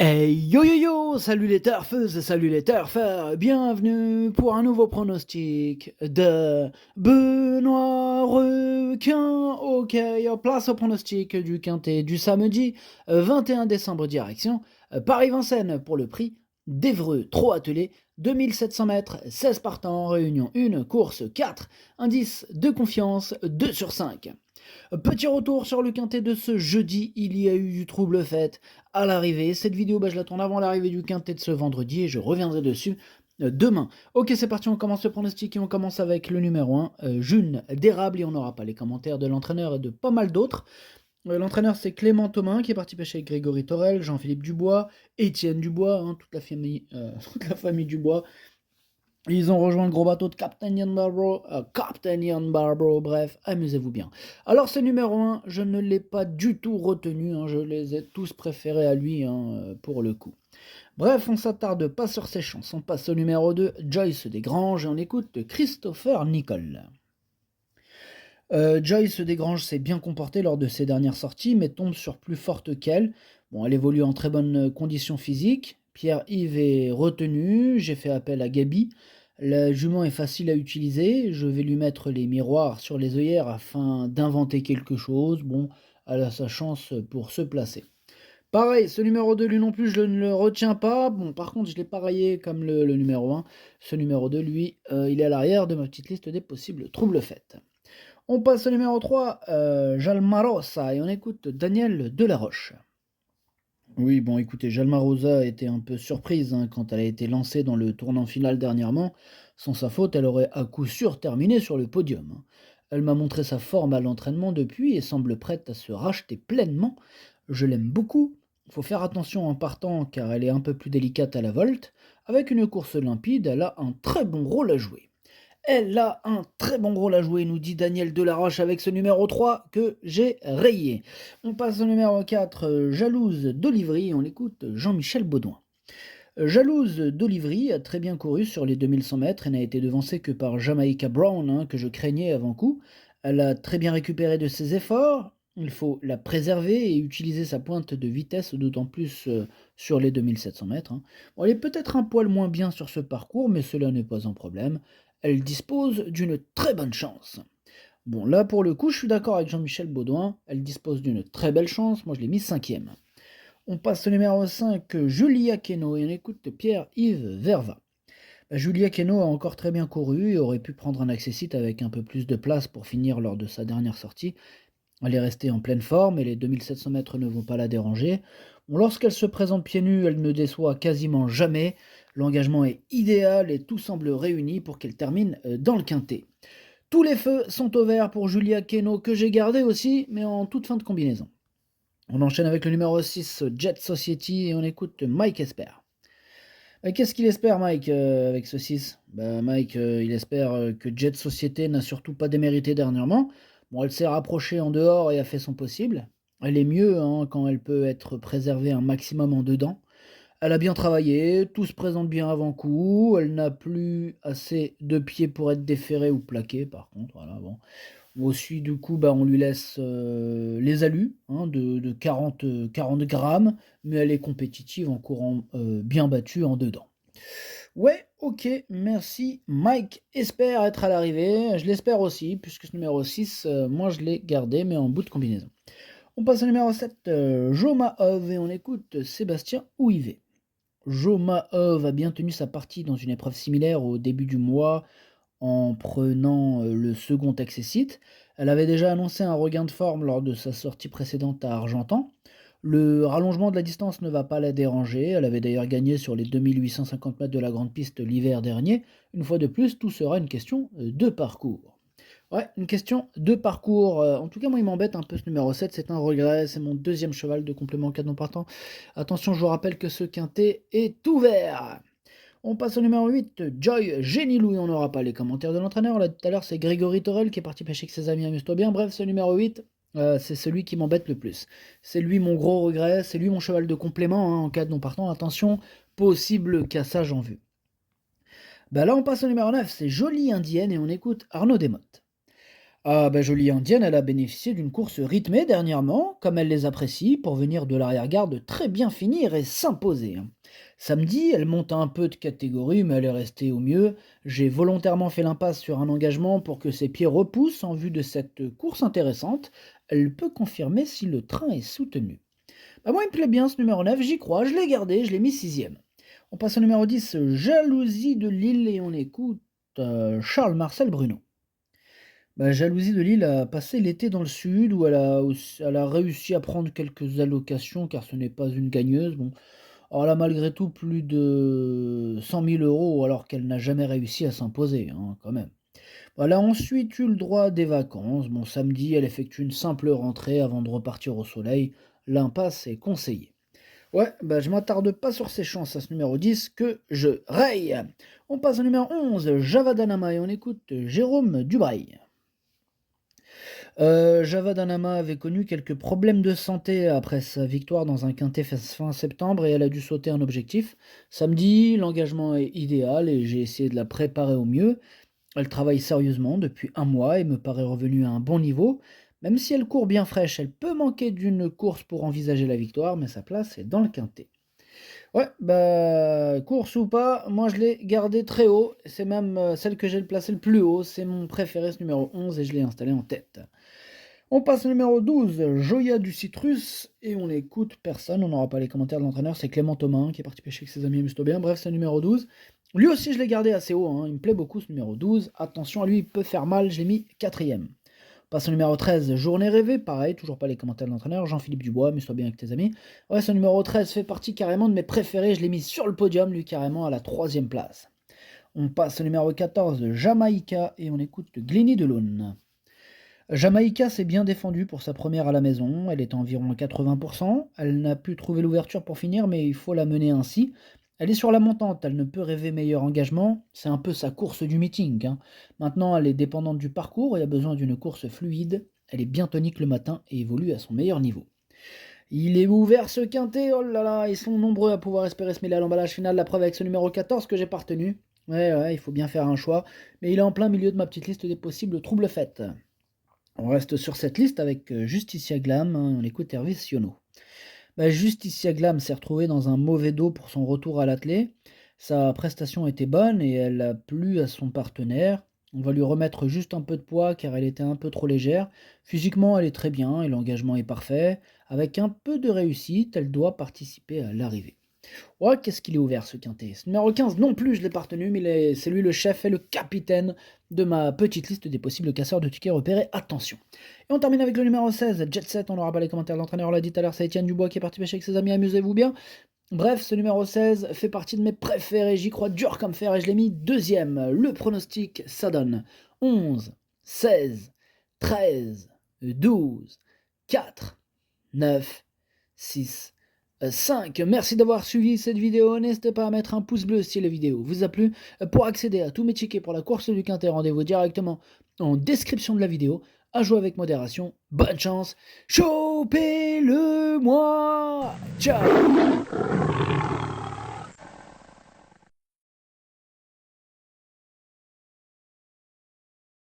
Hey yo yo yo, salut les turfeuses, salut les turfeurs, bienvenue pour un nouveau pronostic de Benoît Requin. Ok, place au pronostic du quintet du samedi 21 décembre direction Paris-Vincennes pour le prix d'Évreux, trop attelé, 2700 mètres, 16 partants, réunion 1, course 4, indice de confiance 2 sur 5. Petit retour sur le quintet de ce jeudi, il y a eu du trouble fait à l'arrivée. Cette vidéo, je la tourne avant l'arrivée du quintet de ce vendredi et je reviendrai dessus demain. Ok, c'est parti, on commence le pronostic et on commence avec le numéro 1, June d'érable, et on n'aura pas les commentaires de l'entraîneur et de pas mal d'autres. L'entraîneur, c'est Clément Thomas qui est parti pêcher avec Grégory Torel, Jean-Philippe Dubois, Étienne Dubois, toute toute la famille Dubois. Ils ont rejoint le gros bateau de Captain Ian Barbaro, bref, amusez-vous bien. Alors ce numéro 1, je ne l'ai pas du tout retenu, je les ai tous préférés à lui pour le coup. Bref, on s'attarde pas sur ses chances, on passe au numéro 2, Joyce Desgranges, et on écoute Christopher Nicole. Joyce Desgranges s'est bien comportée lors de ses dernières sorties, mais tombe sur plus forte qu'elle. Bon, elle évolue en très bonne condition physique. Pierre-Yves est retenu, j'ai fait appel à Gabi. La jument est facile à utiliser, je vais lui mettre les miroirs sur les œillères afin d'inventer quelque chose. Bon, elle a sa chance pour se placer. Pareil, ce numéro 2, lui non plus, je ne le retiens pas. Bon, par contre, je l'ai pareillé comme le numéro 1. Ce numéro 2, lui, il est à l'arrière de ma petite liste des possibles troubles faits. On passe au numéro 3, Jalmarosa, et on écoute Daniel Delaroche. Oui, bon, écoutez, Jalmarosa était un peu surprise quand elle a été lancée dans le tournant final dernièrement. Sans sa faute, elle aurait à coup sûr terminé sur le podium. Elle m'a montré sa forme à l'entraînement depuis et semble prête à se racheter pleinement. Je l'aime beaucoup. Il faut faire attention en partant car elle est un peu plus délicate à la volte. Avec une course limpide, elle a un très bon rôle à jouer. Elle a un très bon rôle à jouer, nous dit Daniel Delaroche avec ce numéro 3 que j'ai rayé. On passe au numéro 4, Jalouse d'Olivry, on écoute Jean-Michel Baudouin. Jalouse d'Olivry a très bien couru sur les 2100 mètres et n'a été devancée que par Jamaica Brown, que je craignais avant coup. Elle a très bien récupéré de ses efforts, il faut la préserver et utiliser sa pointe de vitesse, d'autant plus sur les 2700 mètres. Bon, elle est peut-être un poil moins bien sur ce parcours, mais cela n'est pas un problème. Elle dispose d'une très bonne chance. Bon, là pour le coup, je suis d'accord avec Jean-Michel Baudouin, elle dispose d'une très belle chance, moi je l'ai mis 5e. On passe au numéro 5, Julia Keno, et on écoute Pierre-Yves Verva. Julia Keno a encore très bien couru et aurait pu prendre un accessite avec un peu plus de place pour finir lors de sa dernière sortie. Elle est restée en pleine forme et les 2700 mètres ne vont pas la déranger. Bon, lorsqu'elle se présente pieds nus, elle ne déçoit quasiment jamais. L'engagement est idéal et tout semble réuni pour qu'elle termine dans le quintet. Tous les feux sont au vert pour Julia Keno, que j'ai gardé aussi, mais en toute fin de combinaison. On enchaîne avec le numéro 6, Jet Society, et on écoute Mike Esper. Qu'est-ce qu'il espère, Mike, avec ce 6? Mike, il espère que Jet Société n'a surtout pas démérité dernièrement. Bon, elle s'est rapprochée en dehors et a fait son possible. Elle est mieux quand elle peut être préservée un maximum en dedans. Elle a bien travaillé, tout se présente bien avant coup. Elle n'a plus assez de pieds pour être déférée ou plaquée, par contre. Voilà, bon. Aussi, du coup, on lui laisse les alus de 40 grammes, mais elle est compétitive en courant bien battu en dedans. Ouais, ok, merci. Mike espère être à l'arrivée. Je l'espère aussi, puisque ce numéro 6, moi je l'ai gardé, mais en bout de combinaison. On passe au numéro 7, Joma Ove, et on écoute Sébastien Ouivet. Joma Ove a bien tenu sa partie dans une épreuve similaire au début du mois, en prenant le second accessite. Elle avait déjà annoncé un regain de forme lors de sa sortie précédente à Argentan. Le rallongement de la distance ne va pas la déranger. Elle avait d'ailleurs gagné sur les 2850 mètres de la grande piste l'hiver dernier. Une fois de plus, tout sera une question de parcours. Ouais, une question de parcours. En tout cas, moi, il m'embête un peu ce numéro 7. C'est un regret. C'est mon deuxième cheval de complément canon partant. Attention, je vous rappelle que ce quintet est ouvert. On passe au numéro 8, Joy Genilou, et on n'aura pas les commentaires de l'entraîneur. Là, tout à l'heure, c'est Grégory Torel qui est parti pêcher avec ses amis, amuse-toi bien. Bref, ce numéro 8, c'est celui qui m'embête le plus. C'est lui mon gros regret, c'est lui mon cheval de complément en cas de non partant. Attention, possible cassage en vue. Là, on passe au numéro 9, c'est Jolie Indienne, et on écoute Arnaud Desmottes. Ah bah jolie indienne, elle a bénéficié d'une course rythmée dernièrement, comme elle les apprécie, pour venir de l'arrière-garde très bien finir et s'imposer, hein. Samedi, elle monte un peu de catégorie, mais elle est restée au mieux. J'ai volontairement fait l'impasse sur un engagement pour que ses pieds repoussent en vue de cette course intéressante. Elle peut confirmer si le train est soutenu. Bah moi, il me plaît bien ce numéro 9, j'y crois, je l'ai gardé, je l'ai mis sixième. On passe au numéro 10, Jalousie de Lille, et on écoute Charles-Marcel Bruno. Bah, Jalousie de Lille a passé l'été dans le sud où elle a réussi à prendre quelques allocations car ce n'est pas une gagneuse. Bon, alors elle a malgré tout plus de 100 000 € alors qu'elle n'a jamais réussi à s'imposer, hein, quand même. Bah, elle a ensuite eu le droit à des vacances. Bon, samedi, elle effectue une simple rentrée avant de repartir au soleil. L'impasse est conseillée. Ouais, bah je m'attarde pas sur ses chances à ce numéro 10 que je raye. On passe au numéro 11, Javadanama, et on écoute Jérôme Dubrail. Javadanama avait connu quelques problèmes de santé après sa victoire dans un quintet fin septembre et elle a dû sauter un objectif. Samedi, l'engagement est idéal et j'ai essayé de la préparer au mieux. Elle travaille sérieusement depuis un mois et me paraît revenue à un bon niveau. Même si elle court bien fraîche, elle peut manquer d'une course pour envisager la victoire, mais sa place est dans le quintet. Ouais, bah, course ou pas, moi je l'ai gardée très haut. C'est même celle que j'ai placée le plus haut. C'est mon préféré, ce numéro 11, et je l'ai installé en tête. On passe au numéro 12, Joya du Citrus, et on écoute personne, on n'aura pas les commentaires de l'entraîneur, c'est Clément Thomas qui est parti pêcher avec ses amis, amuse-toi bien. Bref, c'est le numéro 12. Lui aussi, je l'ai gardé assez haut, hein, il me plaît beaucoup ce numéro 12. Attention à lui, il peut faire mal, je l'ai mis quatrième. On passe au numéro 13, Journée rêvée, pareil, toujours pas les commentaires de l'entraîneur, Jean-Philippe Dubois, amuse-toi bien avec tes amis. Ouais, ce numéro 13 fait partie carrément de mes préférés, je l'ai mis sur le podium, lui carrément à la troisième place. On passe au numéro 14, Jamaïca, et on écoute Glenny Delone. Jamaïca s'est bien défendue pour sa première à la maison, elle est à environ à 80%, elle n'a pu trouver l'ouverture pour finir, mais il faut la mener ainsi. Elle est sur la montante, elle ne peut rêver meilleur engagement, c'est un peu sa course du meeting, hein. Maintenant, elle est dépendante du parcours et a besoin d'une course fluide, elle est bien tonique le matin et évolue à son meilleur niveau. Il est ouvert ce quintet, oh là là, ils sont nombreux à pouvoir espérer se mêler à l'emballage final, la preuve avec ce numéro 14 que j'ai pas retenu. Ouais, il faut bien faire un choix, mais il est en plein milieu de ma petite liste des possibles troubles faites. On reste sur cette liste avec Justicia Glam, hein, on écoute Hervé Siono. Bah, Justicia Glam s'est retrouvée dans un mauvais dos pour son retour à l'athlé. Sa prestation était bonne et elle a plu à son partenaire. On va lui remettre juste un peu de poids car elle était un peu trop légère. Physiquement, elle est très bien et l'engagement est parfait. Avec un peu de réussite, elle doit participer à l'arrivée. Ouais, qu'est-ce qu'il est ouvert ce quintet. Ce numéro 15 non plus, je l'ai pas retenu, mais c'est lui le chef et le capitaine de ma petite liste des possibles casseurs de tickets repérés. Attention. Et on termine avec le numéro 16, Jet Set. On n'aura pas les commentaires de l'entraîneur, on l'a dit tout à l'heure, c'est Étienne Dubois qui est parti pêcher avec ses amis, amusez-vous bien. Bref, ce numéro 16 fait partie de mes préférés, j'y crois dur comme fer et je l'ai mis deuxième. Le pronostic, ça donne 11, 16, 13, 12, 4, 9, 6, 5. Merci d'avoir suivi cette vidéo. N'hésitez pas à mettre un pouce bleu si la vidéo vous a plu. Pour accéder à tous mes tickets pour la course du Quintet, rendez-vous directement en description de la vidéo. À jouer avec modération. Bonne chance. Chopez-le moi. Ciao.